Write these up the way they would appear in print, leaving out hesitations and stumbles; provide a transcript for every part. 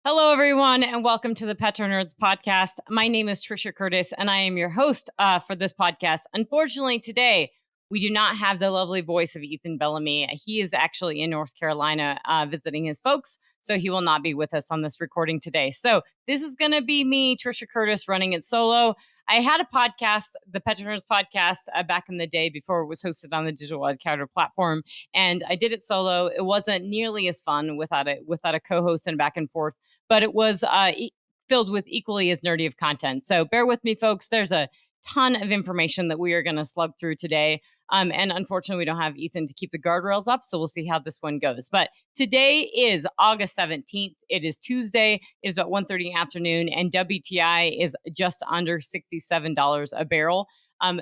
Hello, everyone, and welcome to the PetroNerds podcast. My name is Trisha Curtis, and I am your host for this podcast. Unfortunately, today, we do not have the lovely voice of Ethan Bellamy. He is actually in North Carolina visiting his folks, so he will not be with us on this recording today. So this is going to be me, Trisha Curtis, running it solo. I had a podcast, the PetroNerds podcast, back in the day before it was hosted on the Digital Educator platform, and I did it solo. It wasn't nearly as fun without a co-host and back and forth, but it was filled with equally as nerdy of content. So bear with me, folks. There's a ton of information that we are going to slug through today. And unfortunately, we don't have Ethan to keep the guardrails up, so we'll see how this one goes. But today is August 17th. It is Tuesday. It is about 1:30 in the afternoon, and WTI is just under $67 a barrel.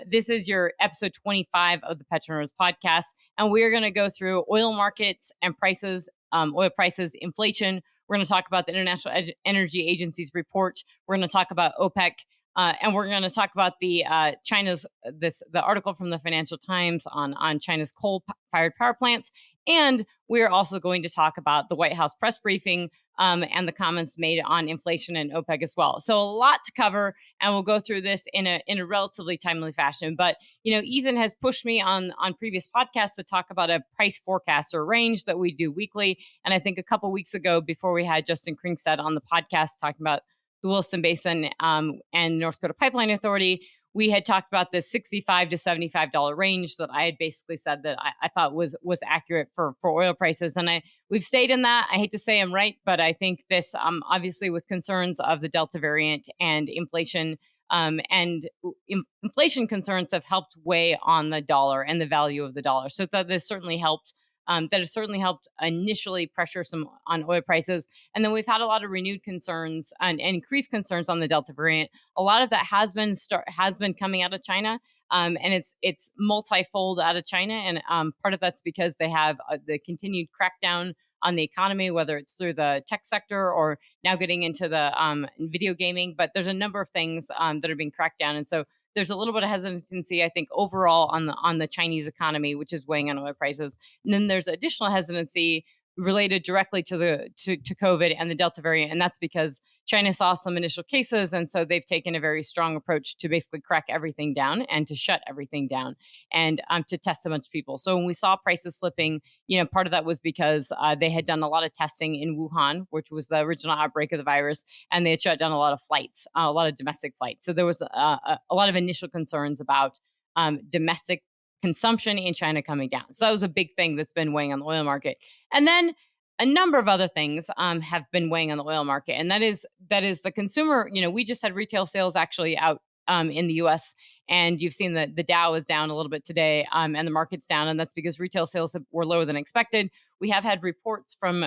This is your episode 25 of the PetroNerds podcast, and we're going to go through oil markets and prices, oil prices, inflation. We're going to talk about the International Energy Agency's report. We're going to talk about OPEC. And we're going to talk about the the article from the Financial Times on China's coal-fired power plants, and we're also going to talk about the White House press briefing and the comments made on inflation and OPEC as well. So a lot to cover, and we'll go through this in a relatively timely fashion. But Ethan has pushed me on previous podcasts to talk about a price forecast or range that we do weekly, and I think a couple weeks ago, before we had Justin Kringstad on the podcast talking about the Williston Basin and North Dakota Pipeline Authority, we had talked about this $65 to $75 range that I had basically said that I thought was accurate for oil prices. And we've stayed in that. I hate to say I'm right, but I think this, obviously with concerns of the Delta variant and inflation, inflation concerns have helped weigh on the dollar and the value of the dollar. So that this certainly helped. That has certainly helped initially pressure some on oil prices. And then we've had a lot of renewed concerns and increased concerns on the Delta variant. A lot of that has been coming out of China, and it's multifold out of China. And part of that's because they have the continued crackdown on the economy, whether it's through the tech sector or now getting into the video gaming. But there's a number of things that are being cracked down. And so there's a little bit of hesitancy, I think, overall on the Chinese economy, which is weighing on oil prices. And then there's additional hesitancy related directly to COVID and the Delta variant, and that's because China saw some initial cases, and so they've taken a very strong approach to basically crack everything down and to shut everything down and to test a bunch of people. So when we saw prices slipping, part of that was because they had done a lot of testing in Wuhan, which was the original outbreak of the virus, and they had shut down a lot of flights, a lot of domestic flights. So there was a lot of initial concerns about domestic consumption in China coming down. So that was a big thing that's been weighing on the oil market. And then a number of other things have been weighing on the oil market. And that is the consumer. We just had retail sales actually out in the US, and you've seen that the Dow is down a little bit today, and the market's down. And that's because retail sales were lower than expected. We have had reports from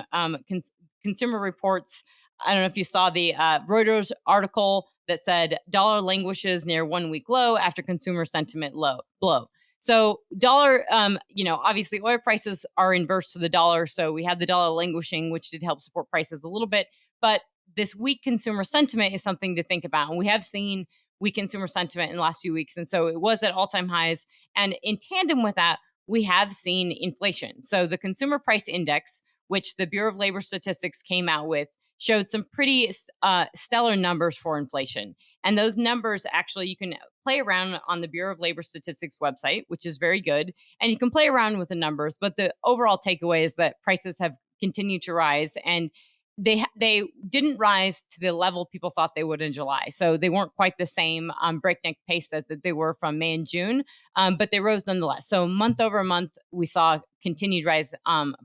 consumer reports. I don't know if you saw the Reuters article that said dollar languishes near 1 week low after consumer sentiment blow. So dollar, obviously oil prices are inverse to the dollar. So we had the dollar languishing, which did help support prices a little bit. But this weak consumer sentiment is something to think about. And we have seen weak consumer sentiment in the last few weeks. And so it was at all-time highs. And in tandem with that, we have seen inflation. So the consumer price index, which the Bureau of Labor Statistics came out with, showed some pretty stellar numbers for inflation. And those numbers, actually, you can play around on the Bureau of Labor Statistics website, which is very good. And you can play around with the numbers. But the overall takeaway is that prices have continued to rise. And they didn't rise to the level people thought they would in July. So they weren't quite the same breakneck pace that they were from May and June, but they rose nonetheless. So month over month, we saw continued rise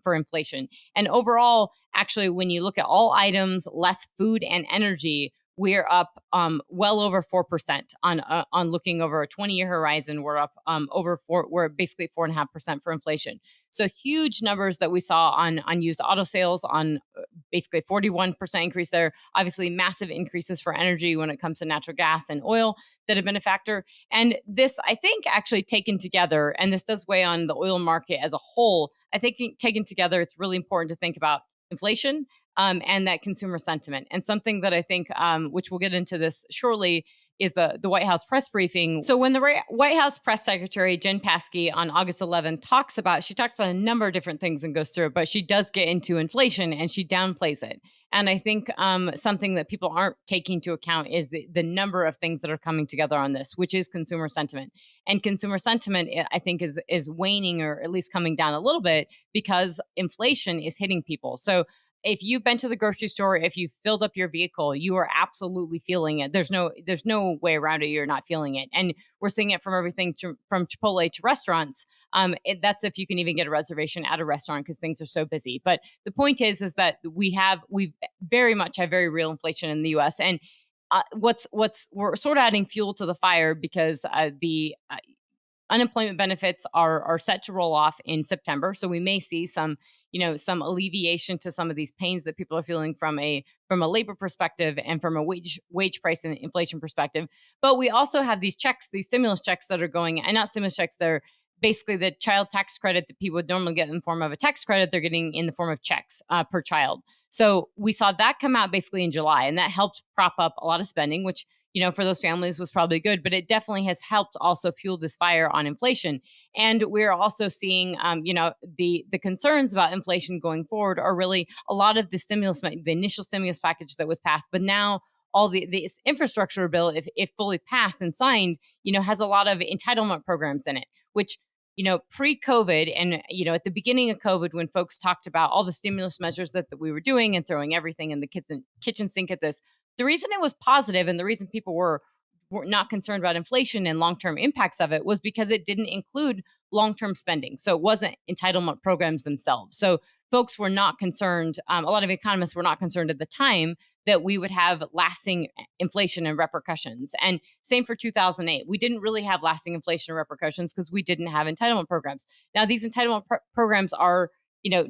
for inflation. And overall, actually, when you look at all items, less food and energy, we're up well over 4% on looking over a 20-year horizon. We're up we're basically 4.5% for inflation. So huge numbers that we saw on used auto sales, on basically 41% increase there. Obviously, massive increases for energy when it comes to natural gas and oil that have been a factor. And this, I think, actually taken together, and this does weigh on the oil market as a whole. I think taken together, it's really important to think about inflation and that consumer sentiment. And something that I think, which we'll get into this shortly, is the White House press briefing. So when the White House press secretary, Jen Psaki, on August 11th talks about a number of different things and goes through it, but she does get into inflation and she downplays it. And I think something that people aren't taking into account is the number of things that are coming together on this, which is consumer sentiment. And consumer sentiment, I think, is waning, or at least coming down a little bit, because inflation is hitting people. So if you've been to the grocery store, if you've filled up your vehicle, you are absolutely feeling it. There's no way around it. You're not feeling it. And we're seeing it from everything from Chipotle to restaurants. That's if you can even get a reservation at a restaurant, because things are so busy. But the point is that we very much have very real inflation in the U.S. And we're sort of adding fuel to the fire, because the unemployment benefits are set to roll off in September. So we may see some alleviation to some of these pains that people are feeling from a labor perspective and from a wage price and inflation perspective. But we also have these stimulus checks that are going, and not stimulus checks, they're basically the child tax credit that people would normally get in the form of a tax credit, they're getting in the form of checks per child. So we saw that come out basically in July, and that helped prop up a lot of spending, which for those families was probably good, but it definitely has helped also fuel this fire on inflation. And we're also seeing, the concerns about inflation going forward are really a lot of the initial stimulus package that was passed, but now all the infrastructure bill, if fully passed and signed, has a lot of entitlement programs in it, which pre-COVID and, at the beginning of COVID, when folks talked about all the stimulus measures that we were doing and throwing everything in the kitchen sink at this, the reason it was positive and the reason people were not concerned about inflation and long-term impacts of it was because it didn't include long-term spending. So it wasn't entitlement programs themselves. So folks were not concerned. A lot of economists were not concerned at the time that we would have lasting inflation and repercussions. And same for 2008. We didn't really have lasting inflation and repercussions because we didn't have entitlement programs. Now, these entitlement programs are,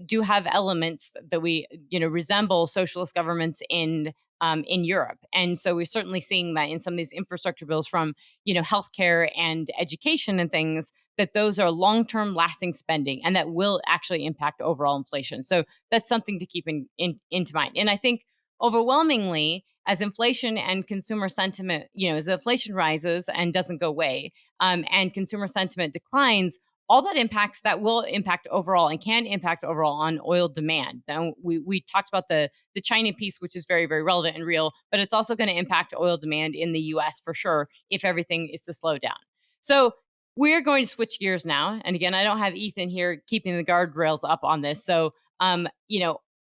do have elements that we, resemble socialist governments in Europe. And so we're certainly seeing that in some of these infrastructure bills from, healthcare and education and things, that those are long-term lasting spending and that will actually impact overall inflation. So that's something to keep into mind. And I think overwhelmingly, as inflation and consumer sentiment, as inflation rises and doesn't go away, and consumer sentiment declines, all that will impact overall and can impact overall on oil demand. Now, we talked about the China piece, which is very, very relevant and real, but it's also going to impact oil demand in the U.S. for sure if everything is to slow down. So we're going to switch gears now. And again, I don't have Ethan here keeping the guardrails up on this. So,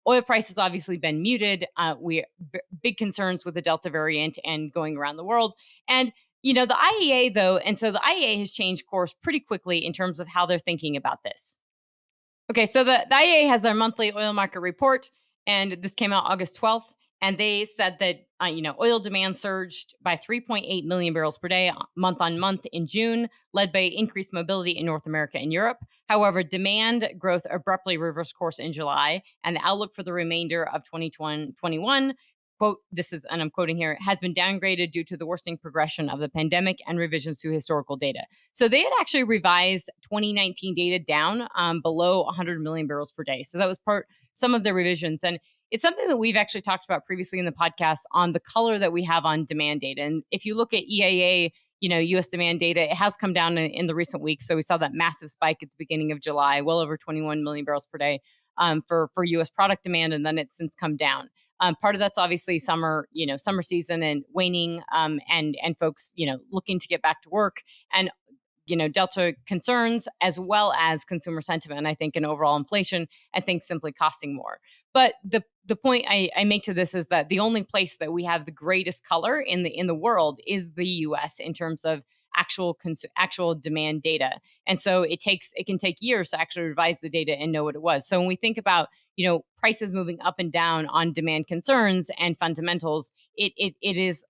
oil price has obviously been muted. Big concerns with the Delta variant and going around the world. And the IEA, though, and so the IEA has changed course pretty quickly in terms of how they're thinking about this. Okay, so the IEA has their monthly oil market report, and this came out August 12th. And they said that, oil demand surged by 3.8 million barrels per day, month on month in June, led by increased mobility in North America and Europe. However, demand growth abruptly reversed course in July, and the outlook for the remainder of 2021, quote, and I'm quoting here, has been downgraded due to the worsening progression of the pandemic and revisions to historical data. So they had actually revised 2019 data down below 100 million barrels per day. So that was some of the revisions. And it's something that we've actually talked about previously in the podcast on the color that we have on demand data. And if you look at EIA, U.S. demand data, it has come down in the recent weeks. So we saw that massive spike at the beginning of July, well over 21 million barrels per day for U.S. product demand, and then it's since come down. Part of that's obviously summer season and waning, and folks, looking to get back to work, and Delta concerns, as well as consumer sentiment, I think, and overall inflation, I think simply costing more. But the point I make to this is that the only place that we have the greatest color in the world is the U.S. in terms of actual demand data. And so it can take years to actually revise the data and know what it was. So when we think about, prices moving up and down on demand concerns and fundamentals, it's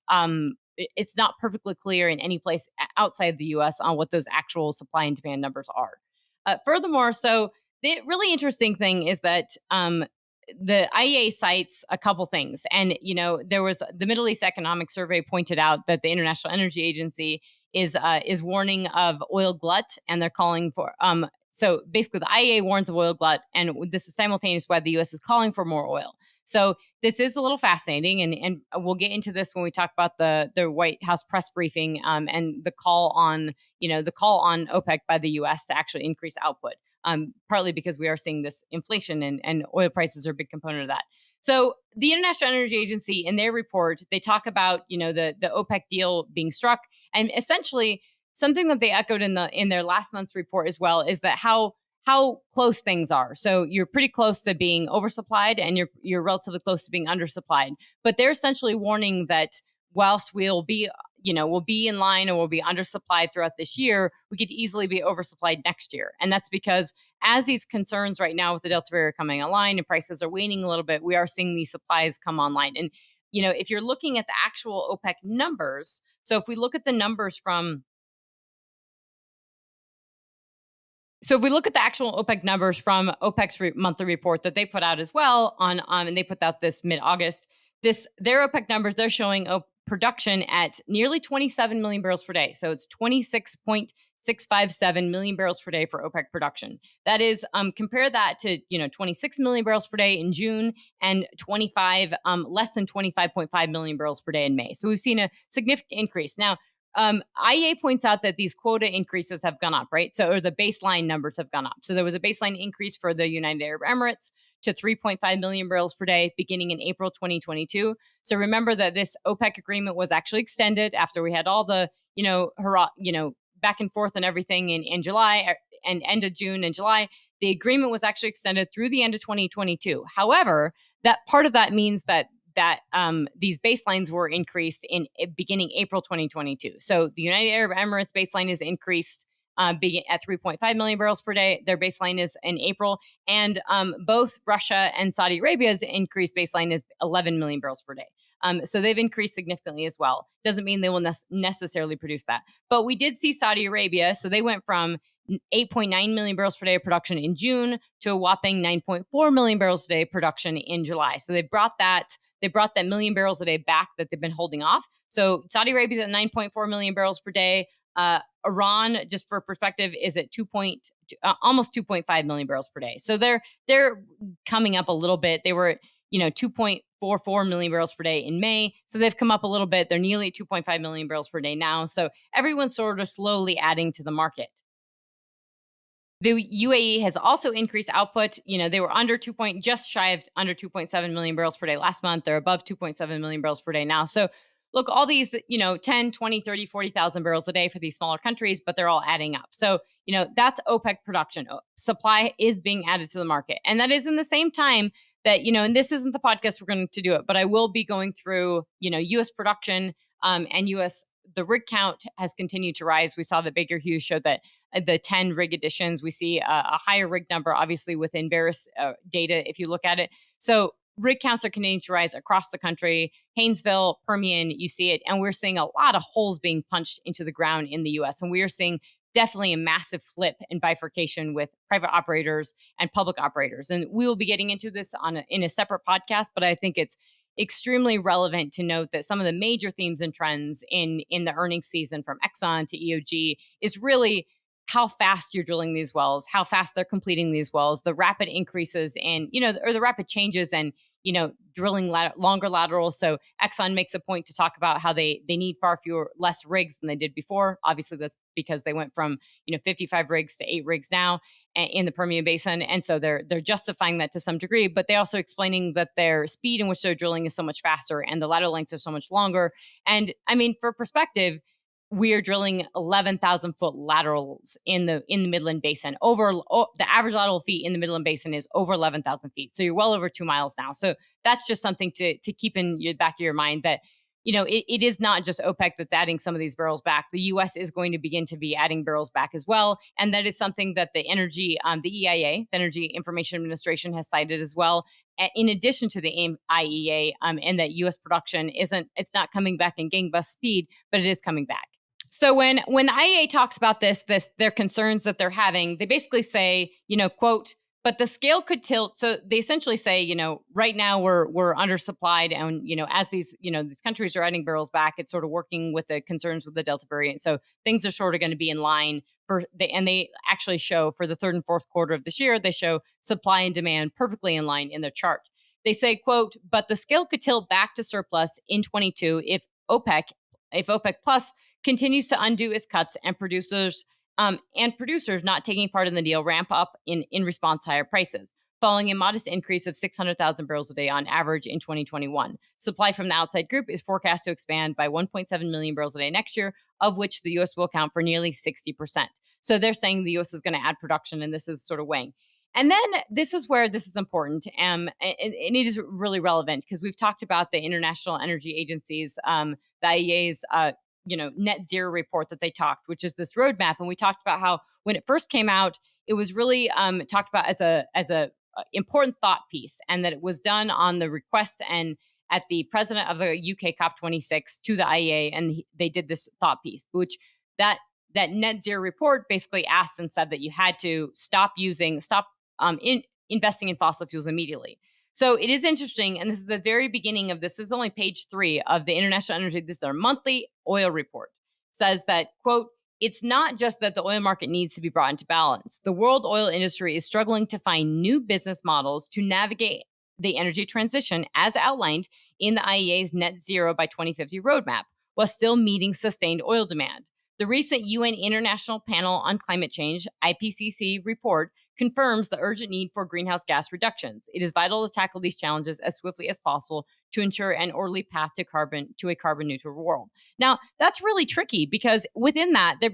not perfectly clear in any place outside the U.S. on what those actual supply and demand numbers are. Furthermore, so the really interesting thing is that the IEA cites a couple things. And, there was the Middle East Economic Survey pointed out that the International Energy Agency is warning of oil glut, and they're calling for so basically the IEA warns of oil glut, and this is simultaneous why the U.S. is calling for more oil. So this is a little fascinating, and we'll get into this when we talk about the White House press briefing and the call on OPEC by the U.S. to actually increase output, partly because we are seeing this inflation and oil prices are a big component of that. So the International Energy Agency, in their report, they talk about, the OPEC deal being struck, and essentially something that they echoed in their last month's report as well is that how close things are. So you're pretty close to being oversupplied, and you're relatively close to being undersupplied. But they're essentially warning that whilst we'll be in line or we'll be undersupplied throughout this year, we could easily be oversupplied next year. And that's because as these concerns right now with the Delta variant coming online and prices are waning a little bit, we are seeing these supplies come online. And, if you're looking at the actual OPEC numbers, so if we look at the numbers from So if we look at the actual OPEC numbers from OPEC's monthly report that they put out as well and they put out this mid-August, their OPEC numbers, they're showing production at nearly 27 million barrels per day. So it's 26.657 million barrels per day for OPEC production. That is, compare that to 26 million barrels per day in June and less than 25.5 million barrels per day in May. So we've seen a significant increase. Now, IEA points out that these quota increases have gone up, right? Or the baseline numbers have gone up. So there was a baseline increase for the United Arab Emirates to 3.5 million barrels per day beginning in April 2022. So remember that this OPEC agreement was actually extended after we had all the, back and forth and everything in July and end of June and July. The agreement was actually extended through the end of 2022. However, that part of that means that these baselines were increased in beginning April 2022. So the United Arab Emirates baseline is increased at 3.5 million barrels per day. Their baseline is in April. And both Russia and Saudi Arabia's increased baseline is 11 million barrels per day. So they've increased significantly as well. Doesn't mean they will necessarily produce that. But we did see Saudi Arabia. So they went from 8.9 million barrels per day of production in June to a whopping 9.4 million barrels a day production in July. So they brought that million barrels a day back that they've been holding off. So Saudi Arabia is at 9.4 million barrels per day. Iran, just for perspective, is at almost 2.5 million barrels per day. So they're coming up a little bit. They were 2.44 million barrels per day in May. So they've come up a little bit. They're nearly 2.5 million barrels per day now. So everyone's sort of slowly adding to the market. The UAE has also increased output. They were just shy of under 2.7 million barrels per day last month. They're above 2.7 million barrels per day now. So look, all these, 10, 20, 30, 40,000 barrels a day for these smaller countries, but they're all adding up. So, that's OPEC production. Supply is being added to the market. And that is in the same time that, and this isn't the podcast we're going to do it, but I will be going through, U.S. production and the rig count has continued to rise. We saw that Baker Hughes showed that the 10 rig additions, we see a higher rig number, obviously, within various data, if you look at it. So rig counts are continuing to rise across the country. Haynesville, Permian, you see it. And we're seeing a lot of holes being punched into the ground in the U.S. And we are seeing definitely a massive flip and bifurcation with private operators and public operators. And we will be getting into this in a separate podcast, but I think it's extremely relevant to note that some of the major themes and trends in the earnings season from Exxon to EOG is really how fast you're drilling these wells, how fast they're completing these wells, the rapid increases in, or the rapid changes and, drilling longer laterals. So Exxon makes a point to talk about how they need less rigs than they did before. Obviously, that's because they went from, 55 rigs to 8 rigs now in the Permian Basin. And so they're justifying that to some degree, but they also explaining that their speed in which they're drilling is so much faster and the lateral lengths are so much longer. And I mean, for perspective, we are drilling 11,000 foot laterals in the Midland Basin. The average lateral feet in the Midland Basin is over 11,000 feet. So you're well over 2 miles now. So that's just something to keep in the back of your mind that, it is not just OPEC that's adding some of these barrels back. The U.S. is going to begin to be adding barrels back as well. And that is something that the EIA, the Energy Information Administration, has cited as well, in addition to the IEA, and that U.S. production it's not coming back in gangbusters speed, but it is coming back. So when the IEA talks about their concerns that they're having, they basically say, quote, but the scale could tilt. So they essentially say, right now we're undersupplied, and as these countries are adding barrels back, it's sort of working with the concerns with the Delta variant. So things are sort of going to be in line and they actually show for the third and fourth quarter of this year, they show supply and demand perfectly in line in their chart. They say, quote, but the scale could tilt back to surplus in 22 if OPEC Plus continues to undo its cuts and producers not taking part in the deal ramp up in response to higher prices. following a modest increase of 600,000 barrels a day on average in 2021. Supply from the outside group is forecast to expand by 1.7 million barrels a day next year, of which the U.S. will account for nearly 60%. So they're saying the U.S. is going to add production, and this is sort of weighing. And then this is where this is important, and it is really relevant because we've talked about the International Energy Agency's, the IEA's, net zero report that they talked, which is this roadmap. And we talked about how when it first came out, it was really talked about as a important thought piece, and that it was done on the request and at the president of the UK COP26 to the IEA, and they did this thought piece, which that net zero report basically asked and said that you had to stop investing in fossil fuels immediately. So it is interesting, and this is the very beginning of this. This is only page 3 of the International Energy. This is their monthly oil report. Says that, quote, it's not just that the oil market needs to be brought into balance. The world oil industry is struggling to find new business models to navigate the energy transition as outlined in the IEA's net zero by 2050 roadmap, while still meeting sustained oil demand. The recent UN International Panel on Climate Change, IPCC, report confirms the urgent need for greenhouse gas reductions. It is vital to tackle these challenges as swiftly as possible to ensure an orderly path to a carbon neutral world. Now, that's really tricky because within that, they're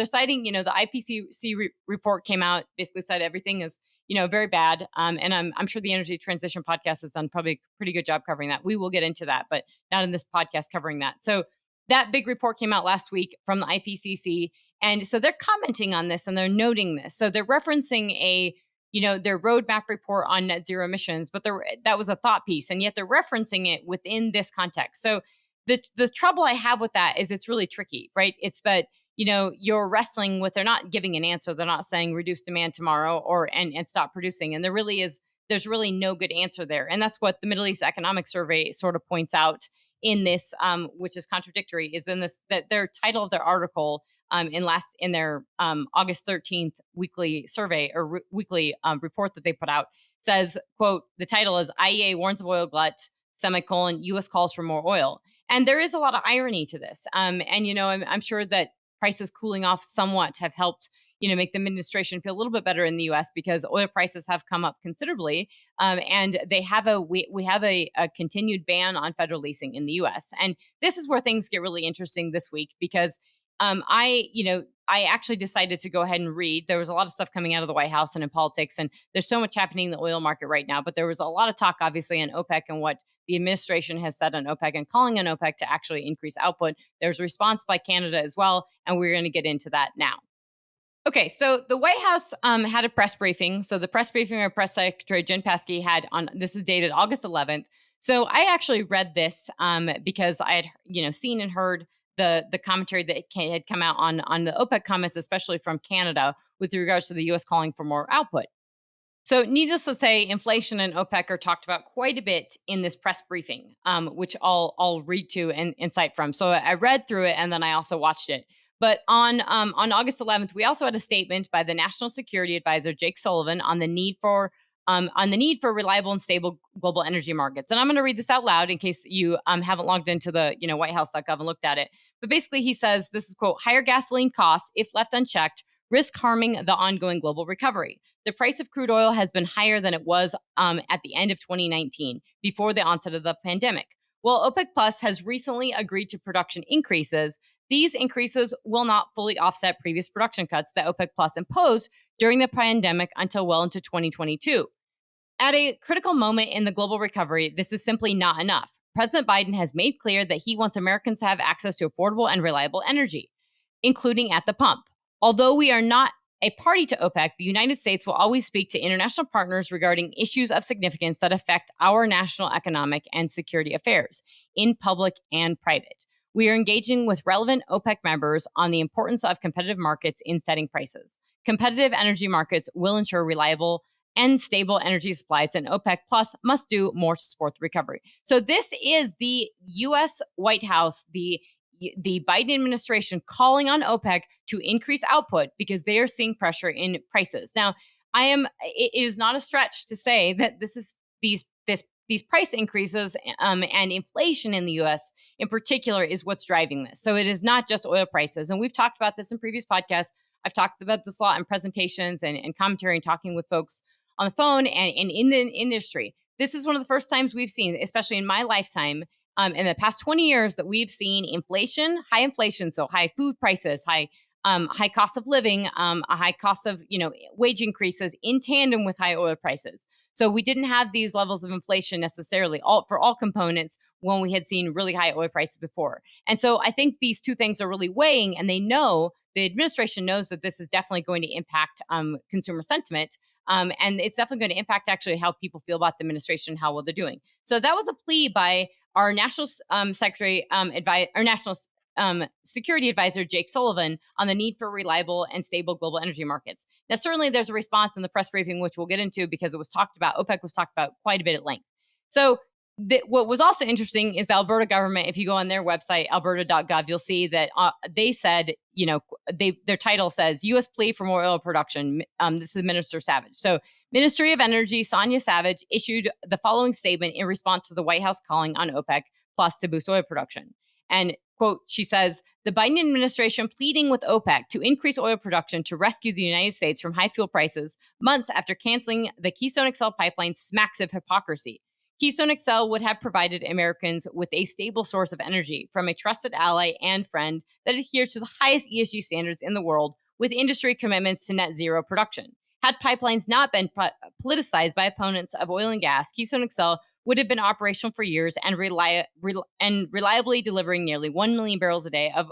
citing, the IPCC report came out, basically said everything is, very bad. And I'm sure the Energy Transition podcast has done probably a pretty good job covering that. We will get into that, but not in this podcast covering that. So that big report came out last week from the IPCC. And so they're commenting on this and they're noting this. So they're referencing their roadmap report on net zero emissions, but that was a thought piece. And yet they're referencing it within this context. So the trouble I have with that is it's really tricky, right? It's that, you're wrestling with, they're not giving an answer. They're not saying reduce demand tomorrow and stop producing. And there's really no good answer there. And that's what the Middle East Economic Survey sort of points out in this, which is contradictory, is in this, that their title of their article in their August 13th weekly survey or weekly report that they put out says, quote, the title is IEA warns of oil glut, U.S. calls for more oil. And there is a lot of irony to this. I'm sure that prices cooling off somewhat have helped, make the administration feel a little bit better in the U.S. because oil prices have come up considerably. And we have a continued ban on federal leasing in the U.S. And this is where things get really interesting this week because I actually decided to go ahead and read. There was a lot of stuff coming out of the White House and in politics, and there's so much happening in the oil market right now. But there was a lot of talk, obviously, on OPEC and what the administration has said on OPEC and calling on OPEC to actually increase output. There's a response by Canada as well, and we're going to get into that now. Okay, so the White House had a press briefing. So the press briefing our press secretary, Jen Psaki, had on, this is dated August 11th. So I actually read this because I had, seen and heard the commentary that had come out on the OPEC comments, especially from Canada, with regards to the U.S. calling for more output. So needless to say, inflation and OPEC are talked about quite a bit in this press briefing, which I'll read to and cite from. So I read through it and then I also watched it. But on August 11th, we also had a statement by the National Security Advisor, Jake Sullivan, on the need for reliable and stable global energy markets. And I'm going to read this out loud in case you haven't logged into the whitehouse.gov and looked at it. But basically, he says, this is, quote, higher gasoline costs, if left unchecked, risk harming the ongoing global recovery. The price of crude oil has been higher than it was at the end of 2019, before the onset of the pandemic. While OPEC Plus has recently agreed to production increases, these increases will not fully offset previous production cuts that OPEC Plus imposed during the pandemic until well into 2022. At a critical moment in the global recovery, this is simply not enough. President Biden has made clear that he wants Americans to have access to affordable and reliable energy, including at the pump. Although we are not a party to OPEC, the United States will always speak to international partners regarding issues of significance that affect our national economic and security affairs, in public and private. We are engaging with relevant OPEC members on the importance of competitive markets in setting prices. Competitive energy markets will ensure reliable and stable energy supplies, and OPEC Plus must do more to support the recovery. So this is the U.S. White House, the Biden administration calling on OPEC to increase output because they are seeing pressure in prices. Now, it is not a stretch to say that these price increases and inflation in the U.S. in particular is what's driving this. So it is not just oil prices. And we've talked about this in previous podcasts. I've talked about this a lot in presentations and commentary and talking with folks on the phone and in the industry. This is one of the first times we've seen, especially in my lifetime, in the past 20 years, that we've seen high inflation, so high food prices, high cost of living, a high cost of wage increases in tandem with high oil prices. So we didn't have these levels of inflation necessarily for all components when we had seen really high oil prices before. And so I think these two things are really weighing, and the administration knows that this is definitely going to impact consumer sentiment. And it's definitely going to impact actually how people feel about the administration and how well they're doing. So that was a plea by our national national security advisor, Jake Sullivan, on the need for reliable and stable global energy markets. Now, certainly there's a response in the press briefing, which we'll get into because it was talked about, OPEC was talked about quite a bit at length. So what was also interesting is the Alberta government, if you go on their website, alberta.gov, you'll see that they said, their title says U.S. plea for more oil production. This is Minister Savage. So Ministry of Energy, Sonia Savage, issued the following statement in response to the White House calling on OPEC Plus to boost oil production. And quote, she says, the Biden administration pleading with OPEC to increase oil production to rescue the United States from high fuel prices months after canceling the Keystone XL pipeline smacks of hypocrisy. Keystone XL would have provided Americans with a stable source of energy from a trusted ally and friend that adheres to the highest ESG standards in the world with industry commitments to net zero production. Had pipelines not been politicized by opponents of oil and gas, Keystone XL would have been operational for years and reliably delivering nearly 1 million barrels a day of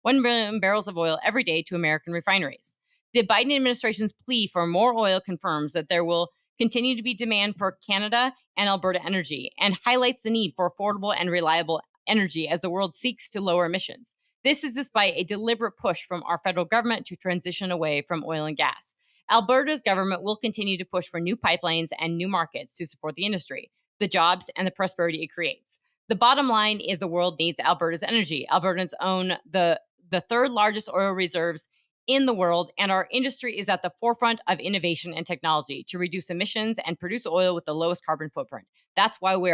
1 million barrels of oil every day to American refineries. The Biden administration's plea for more oil confirms that there will continue to be demand for Canada and Alberta energy and highlights the need for affordable and reliable energy as the world seeks to lower emissions. This is despite a deliberate push from our federal government to transition away from oil and gas. Alberta's government will continue to push for new pipelines and new markets to support the industry, the jobs, and the prosperity it creates. The bottom line is the world needs Alberta's energy. Albertans own the third largest oil reserves in the world, and our industry is at the forefront of innovation and technology to reduce emissions and produce oil with the lowest carbon footprint. That's why we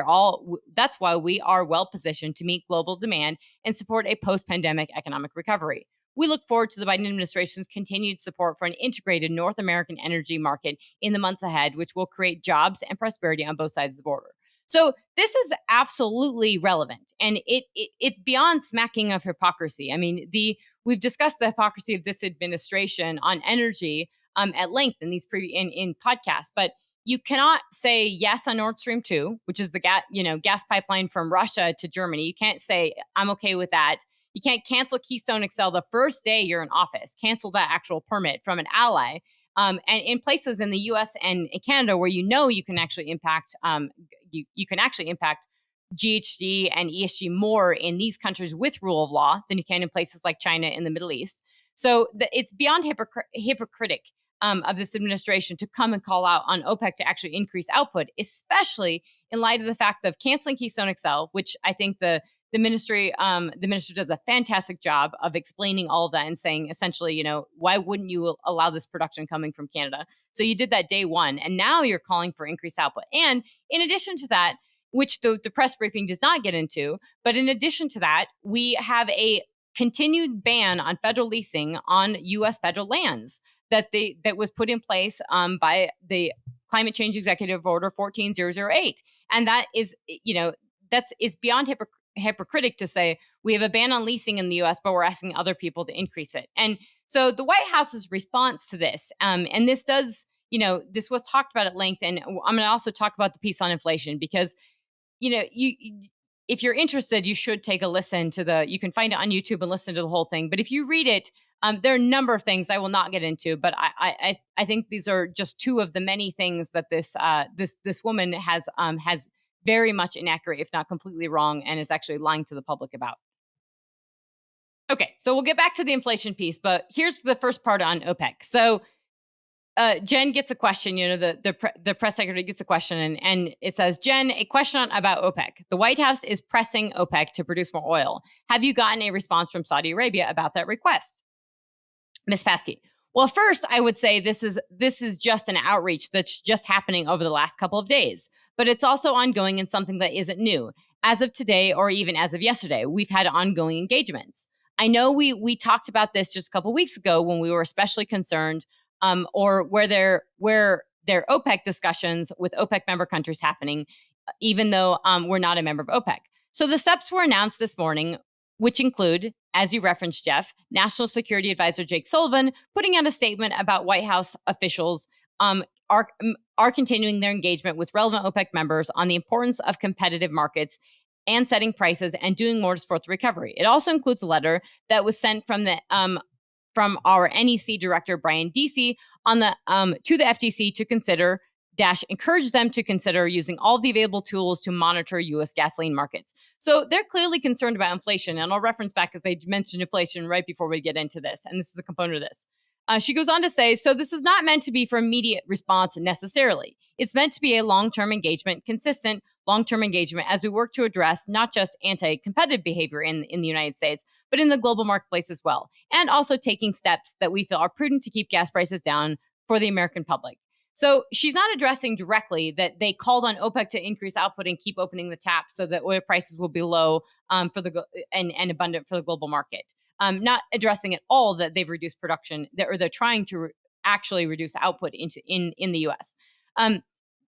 are well positioned to meet global demand and support a post-pandemic economic recovery. We look forward to the Biden administration's continued support for an integrated North American energy market in the months ahead, which will create jobs and prosperity on both sides of the border. So this is absolutely relevant, and it's beyond smacking of hypocrisy. I mean, we've discussed the hypocrisy of this administration on energy at length in these in podcasts, but you cannot say yes on Nord Stream 2, which is the gas pipeline from Russia to Germany. You can't say I'm okay with that. You can't cancel Keystone XL the first day you're in office. Cancel that actual permit from an ally. And in places in the U.S. and in Canada where you can actually impact you can actually impact GHG and ESG more in these countries with rule of law than you can in places like China and the Middle East. So it's beyond hypocritic of this administration to come and call out on OPEC to actually increase output, especially in light of the fact of canceling Keystone XL, which I think the minister does a fantastic job of explaining all of that and saying essentially, why wouldn't you allow this production coming from Canada? So you did that day one, and now you're calling for increased output. And in addition to that, which the press briefing does not get into, but in addition to that, we have a continued ban on federal leasing on U.S. federal lands that was put in place by the Climate Change Executive Order 14008, and that is is beyond hypocritic to say we have a ban on leasing in the U.S., but we're asking other people to increase it. And so the White House's response to this, and this does, this was talked about at length, and I'm going to also talk about the piece on inflation because, if you're interested, you should take a listen to you can find it on YouTube and listen to the whole thing. But if you read it, there are a number of things I will not get into, but I think these are just two of the many things that this woman has very much inaccurate, if not completely wrong, and is actually lying to the public about. Okay, so we'll get back to the inflation piece, but here's the first part on OPEC. So Jen gets a question, the press secretary gets a question, and it says, Jen, a question about OPEC. The White House is pressing OPEC to produce more oil. Have you gotten a response from Saudi Arabia about that request? Ms. Paskey. Well, first, I would say this is just an outreach that's just happening over the last couple of days, but it's also ongoing and something that isn't new. As of today, or even as of yesterday, we've had ongoing engagements. I know we talked about this just a couple of weeks ago when we were especially concerned, or where their OPEC discussions with OPEC member countries happening, even though we're not a member of OPEC. So the steps were announced this morning, which include, as you referenced, Jeff, National Security Advisor Jake Sullivan putting out a statement about White House officials are continuing their engagement with relevant OPEC members on the importance of competitive markets and setting prices and doing more to support the recovery. It also includes a letter that was sent from the from our NEC director Brian Deasy on the to the FTC to consider encourage them to consider using all the available tools to monitor U.S. gasoline markets. So they're clearly concerned about inflation, and I'll reference back because they mentioned inflation right before we get into this, and this is a component of this. She goes on to say, so this is not meant to be for immediate response necessarily. It's meant to be a long-term engagement, consistent long-term engagement as we work to address not just anti-competitive behavior in the United States, but in the global marketplace as well. And also taking steps that we feel are prudent to keep gas prices down for the American public. So she's not addressing directly that they called on OPEC to increase output and keep opening the tap so that oil prices will be low and abundant for the global market. Not addressing at all that they've reduced production, or they're trying to actually reduce output in the U.S.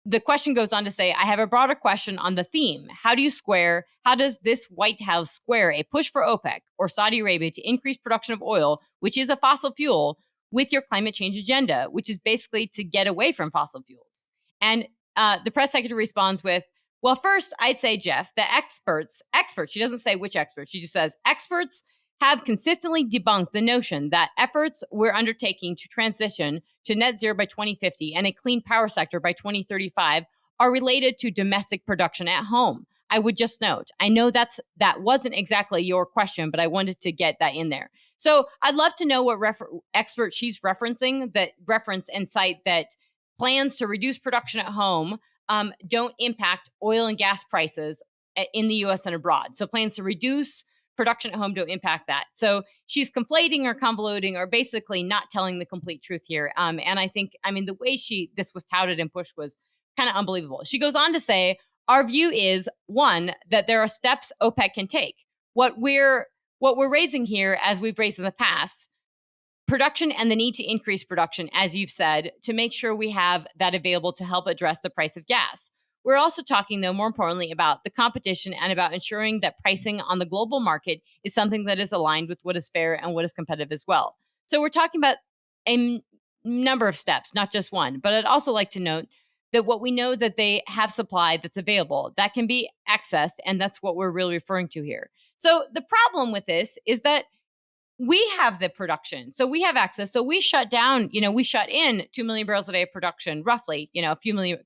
The question goes on to say, I have a broader question on the theme. How does this White House square a push for OPEC or Saudi Arabia to increase production of oil, which is a fossil fuel, with your climate change agenda, which is basically to get away from fossil fuels? And the press secretary responds with, well, first, I'd say, Jeff, the experts, she doesn't say which experts, she just says experts have consistently debunked the notion that efforts we're undertaking to transition to net zero by 2050 and a clean power sector by 2035 are related to domestic production at home. I would just note, I know that wasn't exactly your question, but I wanted to get that in there. So I'd love to know what expert she's referencing that reference and cite that plans to reduce production at home don't impact oil and gas prices in the U.S. and abroad. So plans to reduce production at home don't impact that. So she's conflating or convoluting or basically not telling the complete truth here. And I think, the way this was touted and pushed was kind of unbelievable. She goes on to say, our view is, one, that there are steps OPEC can take. What we're raising here, as we've raised in the past, production and the need to increase production, as you've said, to make sure we have that available to help address the price of gas. We're also talking, though, more importantly, about the competition and about ensuring that pricing on the global market is something that is aligned with what is fair and what is competitive as well. So we're talking about a number of steps, not just one. But I'd also like to note that what we know that they have supply that's available, that can be accessed, and that's what we're really referring to here. So the problem with this is that we have the production, so we have access. So we shut down, we shut in 2 million barrels a day of production, roughly, a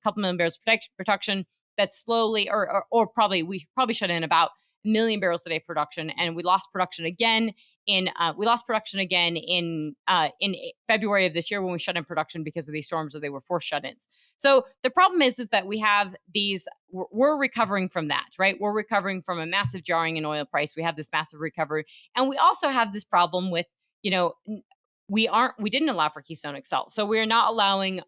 couple million barrels of production that's slowly, we probably shut in about 1 million barrels a day of production, and we lost production again in February of this year when we shut in production because of these storms, or they were forced shut-ins. So the problem is that we have we're recovering from that, right? We're recovering from a massive jarring in oil price. We have this massive recovery, and we also have this problem with, we didn't allow for Keystone XL. So we're not allowing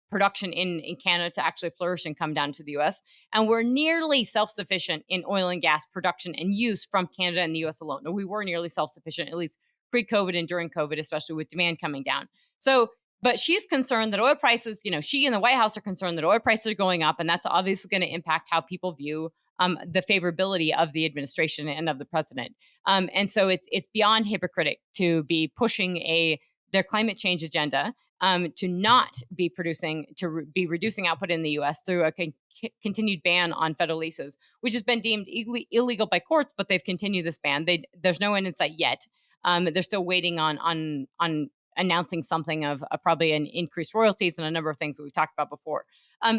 production in Canada to actually flourish and come down to the U.S. And we're nearly self-sufficient in oil and gas production and use from Canada and the U.S. alone. Or we were nearly self-sufficient, at least pre-COVID and during COVID, especially with demand coming down. So, but she's concerned that oil prices, she and the White House are concerned that oil prices are going up, and that's obviously going to impact how people view the favorability of the administration and of the president. And so it's beyond hypocritic to be pushing their climate change agenda, to not be reducing output in the U.S. through a continued ban on federal leases, which has been deemed illegal by courts, but they've continued this ban. There's no end in sight yet. They're still waiting on announcing something of probably an increased royalties and a number of things that we've talked about before.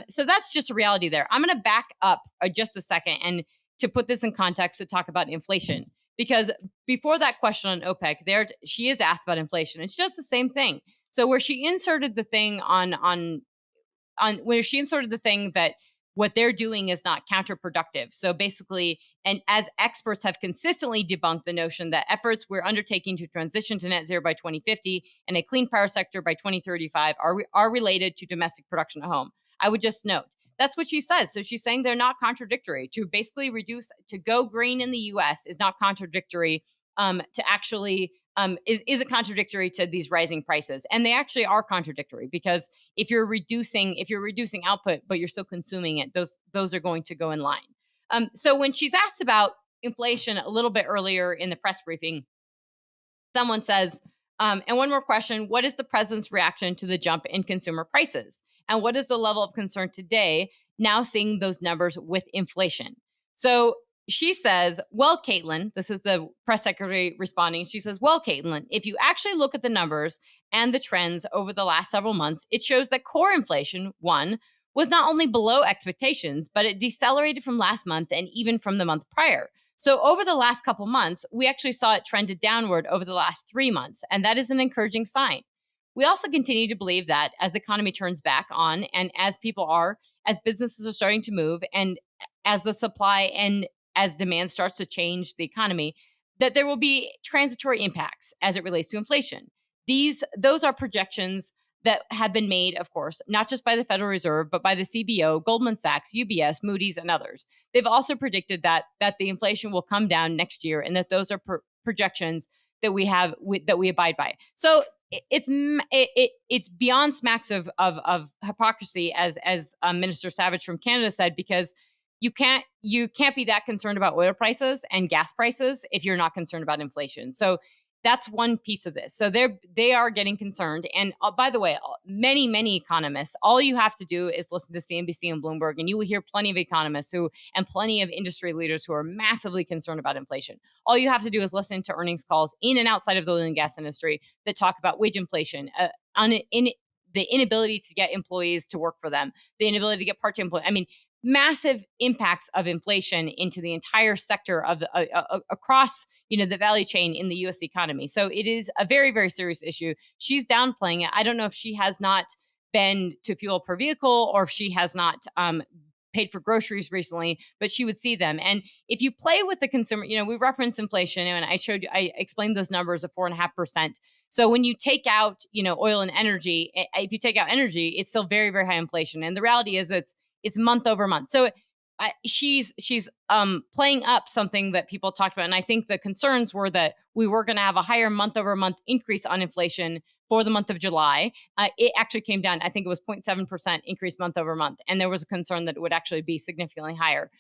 So that's just a reality there. I'm going to back up just a second and to put this in context to talk about inflation, because before that question on OPEC, she is asked about inflation, and she does the same thing. So where she inserted the thing that what they're doing is not counterproductive. So basically, and as experts have consistently debunked the notion that efforts we're undertaking to transition to net zero by 2050 and a clean power sector by 2035 are related to domestic production at home. I would just note, that's what she says. So she's saying they're not contradictory. To basically to go green in the U.S. is not contradictory to actually is it contradictory to these rising prices? And they actually are contradictory, because if you're reducing output but you're still consuming it, those are going to go in line. So when she's asked about inflation a little bit earlier in the press briefing, someone says, and one more question: what is the president's reaction to the jump in consumer prices, and what is the level of concern today, now seeing those numbers with inflation? So she says, well, Caitlin, this is the press secretary responding. She says, well, Caitlin, if you actually look at the numbers and the trends over the last several months, it shows that core inflation, one, was not only below expectations, but it decelerated from last month and even from the month prior. So over the last couple months, we actually saw it trended downward over the last 3 months, and that is an encouraging sign. We also continue to believe that as the economy turns back on, and as businesses are starting to move, and as the supply and as demand starts to change the economy, that there will be transitory impacts as it relates to inflation. Those are projections that have been made, of course, not just by the Federal Reserve, but by the CBO, Goldman Sachs, UBS, Moody's, and others. They've also predicted that the inflation will come down next year, and that those are projections that we abide by. So it's beyond smacks of hypocrisy, as Minister Savage from Canada said, because you can't be that concerned about oil prices and gas prices if you're not concerned about inflation. So that's one piece of this. So they are getting concerned. And by the way, many economists, all you have to do is listen to CNBC and Bloomberg, and you will hear plenty of economists and plenty of industry leaders who are massively concerned about inflation. All you have to do is listen to earnings calls in and outside of the oil and gas industry that talk about wage inflation, in the inability to get employees to work for them, the inability to get part-time employees. I mean, massive impacts of inflation into the entire sector of across the value chain in the U.S. economy. So it is a very, very serious issue. She's downplaying it. I don't know if she has not been to fuel per vehicle, or if she has not paid for groceries recently, but she would see them. And if you play with the consumer, we reference inflation, and I explained those numbers of 4.5%. So when you take out oil and energy, if you take out energy, it's still very, very high inflation. And the reality is it's month over month. So she's playing up something that people talked about. And I think the concerns were that we were going to have a higher month over month increase on inflation for the month of July. It actually came down. I think it was 0.7% increase month over month. And there was a concern that it would actually be significantly higher.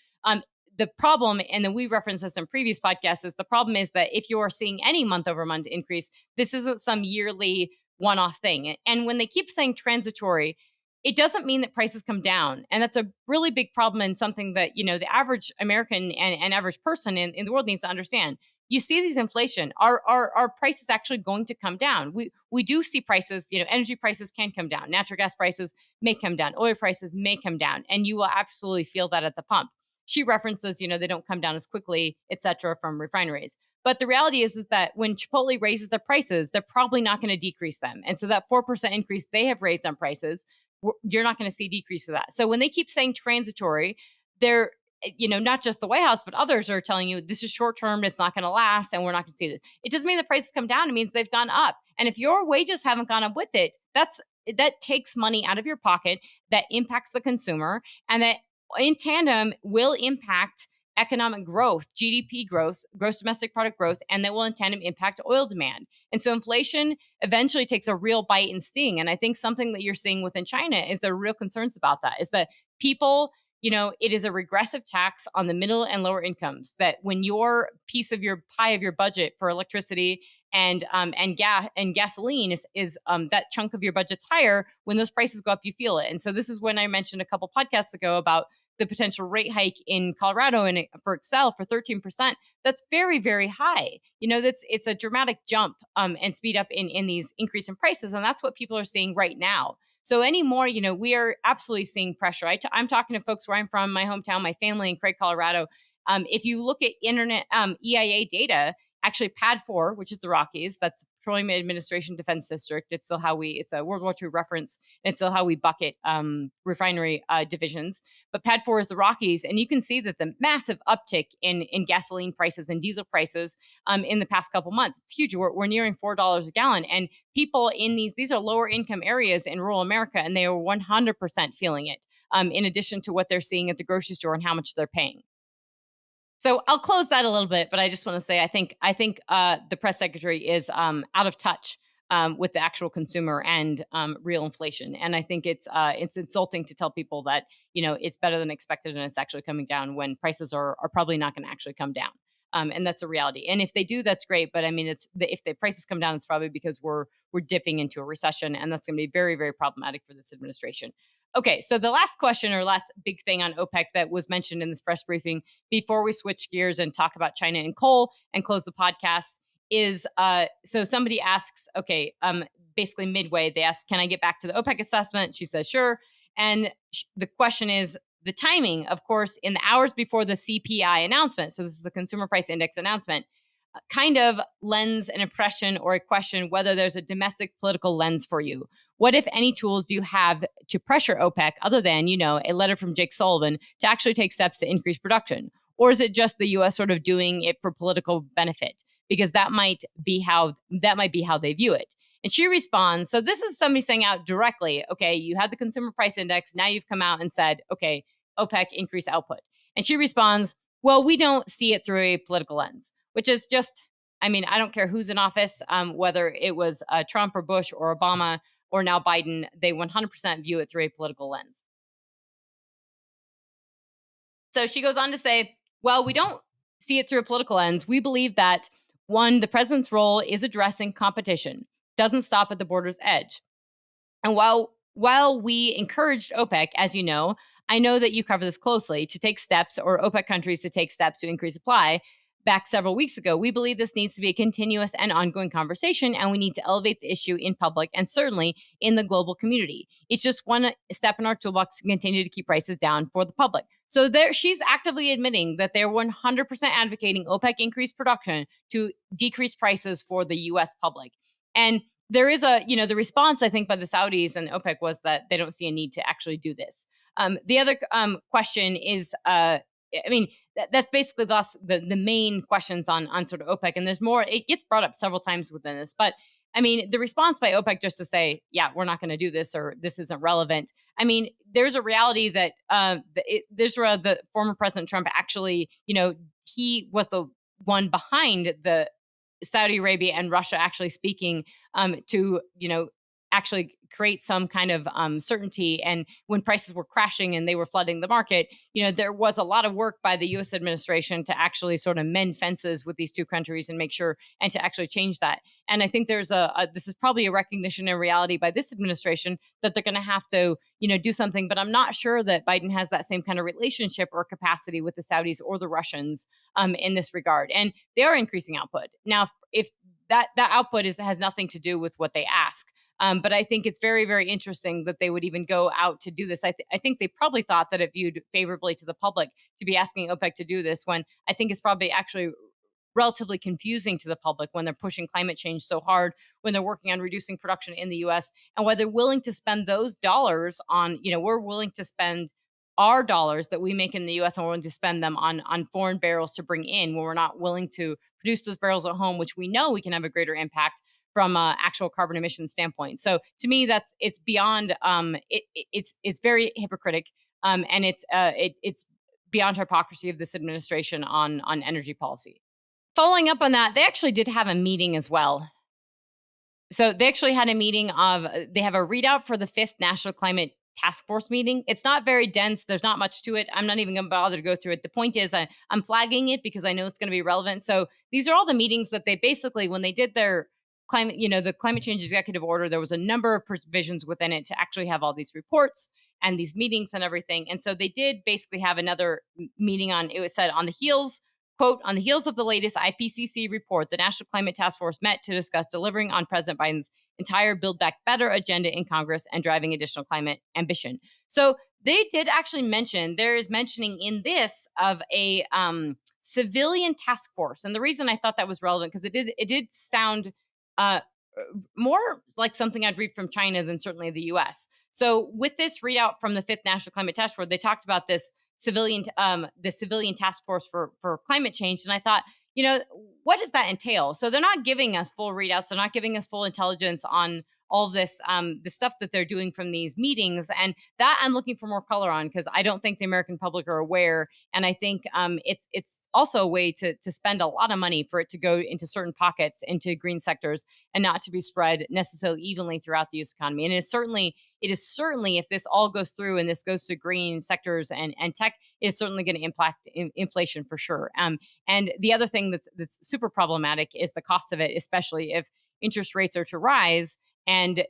The problem, and then we referenced this in previous podcasts, is the problem is that if you are seeing any month over month increase, this isn't some yearly one-off thing. And when they keep saying transitory, it doesn't mean that prices come down. And that's a really big problem, and something that, the average American and average person in the world needs to understand. You see these inflation, are prices actually going to come down? We do see prices, energy prices can come down. Natural gas prices may come down. Oil prices may come down. And you will absolutely feel that at the pump. She references, they don't come down as quickly, et cetera, from refineries. But the reality is that when Chipotle raises their prices, they're probably not going to decrease them. And so that 4% increase they have raised on prices, you're not going to see a decrease of that. So when they keep saying transitory, they're, not just the White House, but others are telling you this is short term, it's not going to last, and we're not going to see it. It doesn't mean the prices come down. It means they've gone up. And if your wages haven't gone up with it, that takes money out of your pocket, that impacts the consumer, and that in tandem will impact economic growth, GDP growth, gross domestic product growth, and that will in tandem impact oil demand. And so inflation eventually takes a real bite and sting. And I think something that you're seeing within China is there are real concerns about that, is that people, it is a regressive tax on the middle and lower incomes, that when your piece of your pie of your budget for electricity and gasoline is that chunk of your budget's higher, when those prices go up, you feel it. And so this is when I mentioned a couple podcasts ago about the potential rate hike in Colorado and for Excel for 13%. That's very, very high. It's a dramatic jump and speed up in these increase in prices. And that's what people are seeing right now. So anymore, we are absolutely seeing pressure. I'm talking to folks where I'm from, my hometown, my family in Craig, Colorado. If you look at EIA data, actually PAD 4, which is the Rockies, that's Petroleum Administration Defense District. It's a World War II reference. And it's still how we bucket refinery divisions. But PAD 4 is the Rockies. And you can see that the massive uptick in gasoline prices and diesel prices in the past couple months. It's huge. We're nearing $4 a gallon. And people in these are lower income areas in rural America, and they are 100% feeling it, in addition to what they're seeing at the grocery store and how much they're paying. So I'll close that a little bit, but I just want to say I think the press secretary is out of touch with the actual consumer and real inflation, and I think it's insulting to tell people that it's better than expected and it's actually coming down when prices are probably not going to actually come down. And that's a reality. And if they do, that's great. But I mean, if the prices come down, it's probably because we're dipping into a recession, and that's going to be very, very problematic for this administration. Okay, so the last question or last big thing on OPEC that was mentioned in this press briefing before we switch gears and talk about China and coal and close the podcast is so somebody asks, okay, basically midway, they ask, can I get back to the OPEC assessment? She says, sure. And the question is the timing, of course, in the hours before the CPI announcement. So this is the Consumer Price Index announcement. Kind of lends an impression or a question whether there's a domestic political lens for you. What, if any, tools do you have to pressure OPEC other than, a letter from Jake Sullivan to actually take steps to increase production? Or is it just the US sort of doing it for political benefit? Because that might be how they view it. And she responds, so this is somebody saying out directly, okay, you had the consumer price index, now you've come out and said, okay, OPEC increase output. And she responds, well, we don't see it through a political lens, which is just, I mean, I don't care who's in office, whether it was Trump or Bush or Obama or now Biden, they 100% view it through a political lens. So she goes on to say, well, we don't see it through a political lens. We believe that, one, the president's role is addressing competition, doesn't stop at the border's edge. And while we encouraged OPEC, as you know, I know that you cover this closely, to take steps, or OPEC countries to take steps to increase supply back several weeks ago. We believe this needs to be a continuous and ongoing conversation, and we need to elevate the issue in public and certainly in the global community. It's just one step in our toolbox to continue to keep prices down for the public. So there, she's actively admitting that they're 100% advocating OPEC increase production to decrease prices for the U.S. public. And there is the response, I think, by the Saudis and OPEC was that they don't see a need to actually do this. The other question is, that's basically the main questions on sort of OPEC. And there's more, it gets brought up several times within this. But I mean, the response by OPEC just to say, yeah, we're not going to do this or this isn't relevant. I mean, there's a reality that the former President Trump actually, he was the one behind the Saudi Arabia and Russia actually speaking to, actually create some kind of certainty. And when prices were crashing and they were flooding the market, there was a lot of work by the U.S. administration to actually sort of mend fences with these two countries and make sure and to actually change that. And I think there's this is probably a recognition in reality by this administration that they're going to have to, do something. But I'm not sure that Biden has that same kind of relationship or capacity with the Saudis or the Russians in this regard. And they are increasing output. Now, if that output has nothing to do with what they ask. But I think it's very, very interesting that they would even go out to do this. I think they probably thought that it viewed favorably to the public to be asking OPEC to do this, when I think it's probably actually relatively confusing to the public when they're pushing climate change so hard, when they're working on reducing production in the U.S. and whether they're willing to spend those dollars on, we're willing to spend our dollars that we make in the U.S. and we're willing to spend them on foreign barrels to bring in, when we're not willing to produce those barrels at home, which we know we can have a greater impact from an actual carbon emission standpoint. So to me, it's beyond it's very hypocritical, and it's beyond hypocrisy of this administration on energy policy. Following up on that, they actually did have a meeting as well. So they actually had a meeting they have a readout for the 5th National Climate Task Force meeting. It's not very dense. There's not much to it. I'm not even going to bother to go through it. The point is I'm flagging it because I know it's going to be relevant. So these are all the meetings that they basically, when they did their climate, the climate change executive order, there was a number of provisions within it to actually have all these reports and these meetings and everything. And so they did basically have another meeting it was said on the heels, quote, on the heels of the latest IPCC report, the National Climate Task Force met to discuss delivering on President Biden's entire Build Back Better agenda in Congress and driving additional climate ambition. So they did actually mention, there is mentioning in this of a civilian task force. And the reason I thought that was relevant, because it did sound more like something I'd read from China than certainly the US. So with this readout from the 5th National Climate Task Force, they talked about this civilian task force for climate change. And I thought, what does that entail? So they're not giving us full readouts. They're not giving us full intelligence on all of this, the stuff that they're doing from these meetings. And that I'm looking for more color on, because I don't think the American public are aware. And I think it's also a way to spend a lot of money for it to go into certain pockets, into green sectors, and not to be spread necessarily evenly throughout the U.S. economy. And it is certainly, if this all goes through and this goes to green sectors and tech, is certainly going to impact inflation for sure. And the other thing that's super problematic is the cost of it, especially if interest rates are to rise. And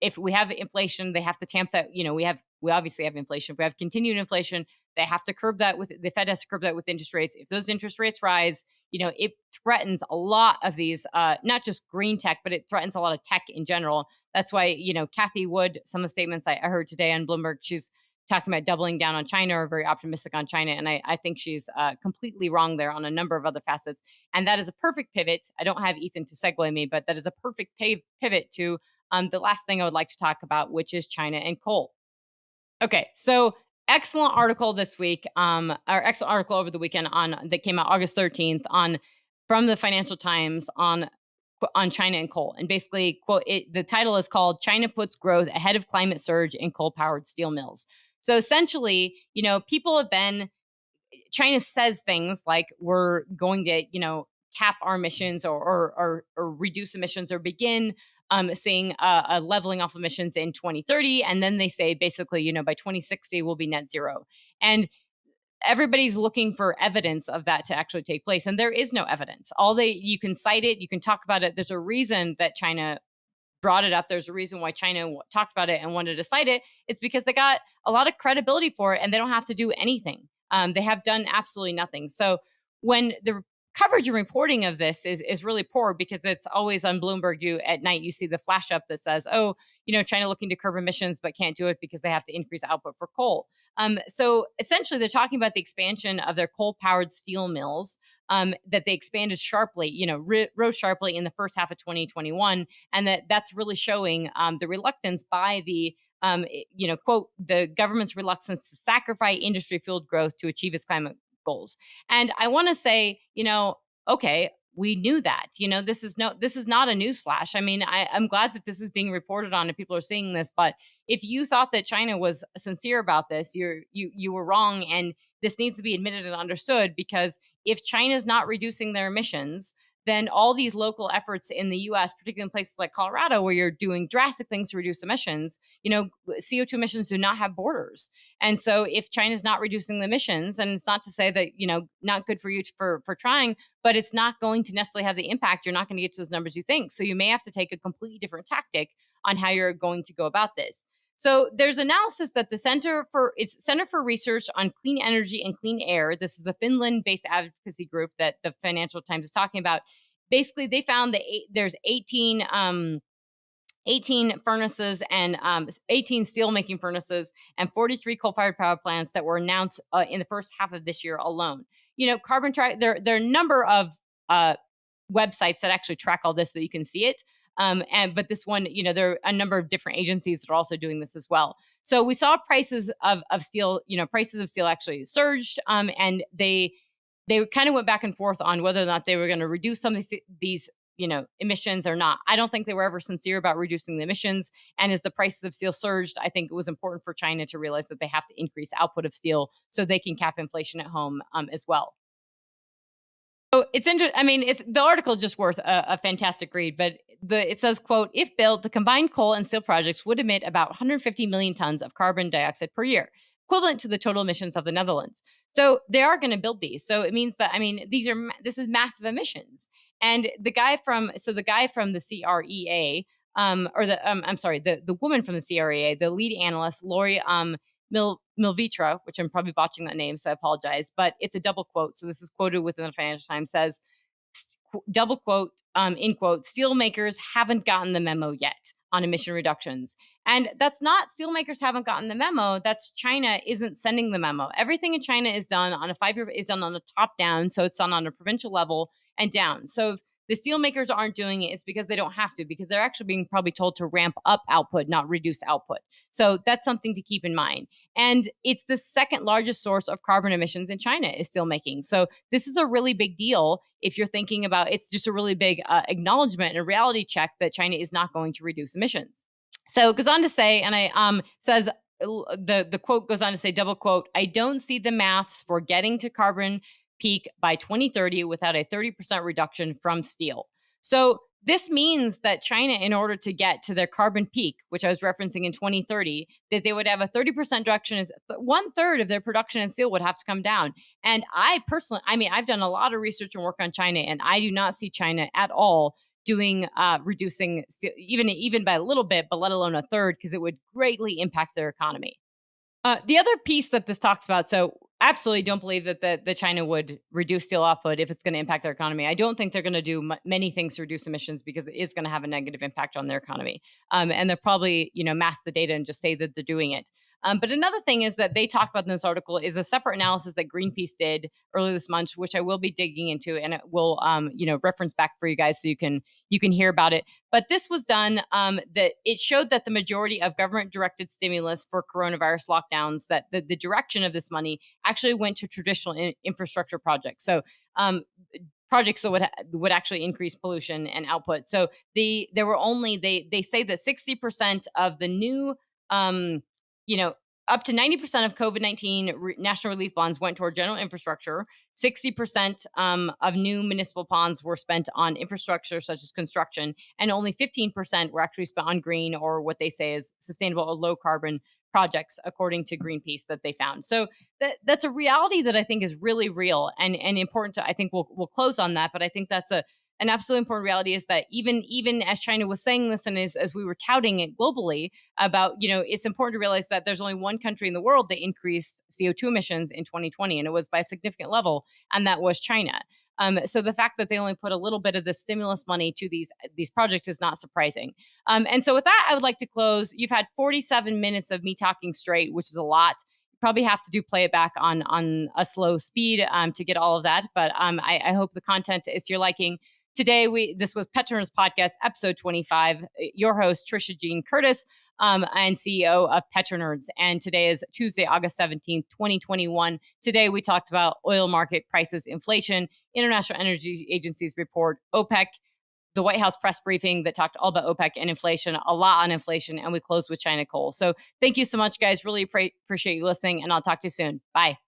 if we have inflation, they have to tamp that. We obviously have inflation. If we have continued inflation, they have to curb that the Fed has to curb that with interest rates. If those interest rates rise, it threatens a lot of these, not just green tech, but it threatens a lot of tech in general. That's why, Kathy Wood, some of the statements I heard today on Bloomberg, she's talking about doubling down on China, or very optimistic on China. And I think she's completely wrong there on a number of other facets. And that is a perfect pivot. I don't have Ethan to segue me, but that is a perfect pivot to the last thing I would like to talk about, which is China and coal. Okay, so excellent article this week, or excellent article over the weekend that came out August 13th from the Financial Times on China and coal. And basically, quote, the title is called "China Puts Growth Ahead of Climate Surge in Coal-Powered Steel Mills." So essentially, people have been, China says things like, we're going to, cap our emissions or reduce emissions, or begin seeing a leveling off emissions in 2030. And then they say basically, by 2060, we'll be net zero. And everybody's looking for evidence of that to actually take place. And there is no evidence. You can cite it, you can talk about it. There's a reason that China brought it up. There's a reason why China talked about it and wanted to cite it. It's because they got a lot of credibility for it, and they don't have to do anything. They have done absolutely nothing. So when the coverage and reporting of this is really poor, because it's always on Bloomberg, at night you see the flash up that says, oh, China looking to curb emissions but can't do it because they have to increase output for coal. So essentially they're talking about the expansion of their coal-powered steel mills, that they expanded sharply, rose sharply in the first half of 2021. And that's really showing the reluctance by the, quote, the government's reluctance to sacrifice industry-fueled growth to achieve its climate goals. And I want to say, okay, we knew that. This is not a news flash. I mean, I'm glad that this is being reported on and people are seeing this. But if you thought that China was sincere about this, you were wrong. And this needs to be admitted and understood, because if China's not reducing their emissions, then all these local efforts in the U.S., particularly in places like Colorado, where you're doing drastic things to reduce emissions, CO2 emissions do not have borders. And so if China's not reducing the emissions, and it's not to say that, not good for you for trying, but it's not going to necessarily have the impact. You're not going to get to those numbers you think. So you may have to take a completely different tactic on how you're going to go about this. So there's analysis that the Center for Research on Clean Energy and Clean Air, this is a Finland-based advocacy group that the Financial Times is talking about. Basically, they found that there's 18 furnaces and 18 steelmaking furnaces and 43 coal-fired power plants that were announced in the first half of this year alone. Carbon track. There are a number of websites that actually track all this, so that you can see it. But this one, there are a number of different agencies that are also doing this as well. So we saw prices of steel, prices of steel actually surged, and they kind of went back and forth on whether or not they were going to reduce some of these emissions or not. I don't think they were ever sincere about reducing the emissions. And as the prices of steel surged, I think it was important for China to realize that they have to increase output of steel so they can cap inflation at home as well. So it's interesting. I mean, the article just worth a fantastic read, but it says, quote, if built, the combined coal and steel projects would emit about 150 million tons of carbon dioxide per year, equivalent to the total emissions of the Netherlands. So they are going to build these. So it means that, this is massive emissions. And the guy from the CREA, the woman from the CREA, the lead analyst, Lori Milvitra, which I'm probably botching that name, so I apologize, but it's a double quote. So this is quoted within the Financial Times, says, double quote, in quote, steelmakers haven't gotten the memo yet on emission reductions. And that's not steelmakers haven't gotten the memo. That's China isn't sending the memo. Everything in China is done on a 5-year, is done on a top down. So it's done on a provincial level and down. So if the steel makers aren't doing it, it's because they don't have to, because they're actually being probably told to ramp up output, not reduce output. So that's something to keep in mind. And it's the second largest source of carbon emissions in China is steelmaking. So this is a really big deal if you're thinking about, it's just a really big acknowledgement and a reality check that China is not going to reduce emissions. So it goes on to say, and I says, the quote goes on to say, double quote, "I don't see the maths for getting to carbon peak by 2030 without a 30% reduction from steel." So this means that China, in order to get to their carbon peak, which I was referencing in 2030, that they would have a 30% reduction, is 1/3 of their production in steel would have to come down. And I personally, I mean, I've done a lot of research and work on China, and I do not see China at all doing reducing even by a little bit, but let alone 1/3, because it would greatly impact their economy. The other piece that this talks about, so absolutely don't believe that the China would reduce steel output if it's going to impact their economy. I don't think they're going to do many things to reduce emissions because it is going to have a negative impact on their economy. And they'll probably, mask the data and just say that they're doing it. But another thing is that they talk about in this article is a separate analysis that Greenpeace did earlier this month, which I will be digging into, and it will, reference back for you guys so you can hear about it. But this was done that it showed that the majority of government-directed stimulus for coronavirus lockdowns, that the direction of this money actually went to traditional infrastructure projects. So projects that would actually increase pollution and output. So they say that 60% of the new up to 90% of COVID-19 national relief bonds went toward general infrastructure. 60% of new municipal bonds were spent on infrastructure such as construction, and only 15% were actually spent on green, or what they say is sustainable or low carbon projects, according to Greenpeace, that they found. So that's a reality that I think is really real and important to, I think we'll close on that, but I think that's an absolutely important reality, is that even as China was saying this, and as we were touting it globally about, it's important to realize that there's only one country in the world that increased CO2 emissions in 2020, and it was by a significant level, and that was China. So the fact that they only put a little bit of the stimulus money to these projects is not surprising. And so with that, I would like to close. You've had 47 minutes of me talking straight, which is a lot. You probably have to play it back on a slow speed to get all of that. But I hope the content is to your liking. Today, this was PetroNerds Podcast, episode 25. Your host, Trisha Curtis, and CEO of PetroNerds. And today is Tuesday, August 17th, 2021. Today, we talked about oil market prices, inflation, International Energy Agency's report, OPEC, the White House press briefing that talked all about OPEC and inflation, a lot on inflation, and we closed with China coal. So thank you so much, guys. Really appreciate you listening, and I'll talk to you soon. Bye.